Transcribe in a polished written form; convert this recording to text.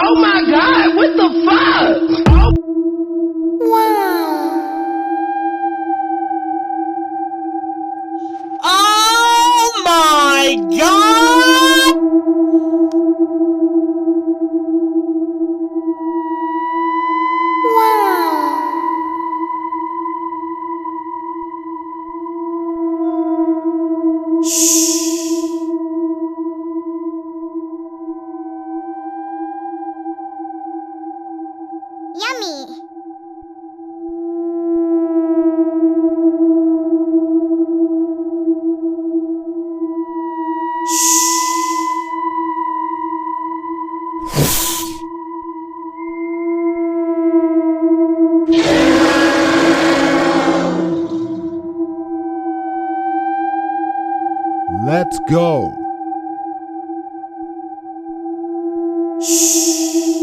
Oh my God, what the fuck? Oh. Wow. Oh my God! Wow. Shh. Yummy. Let's go. Shh.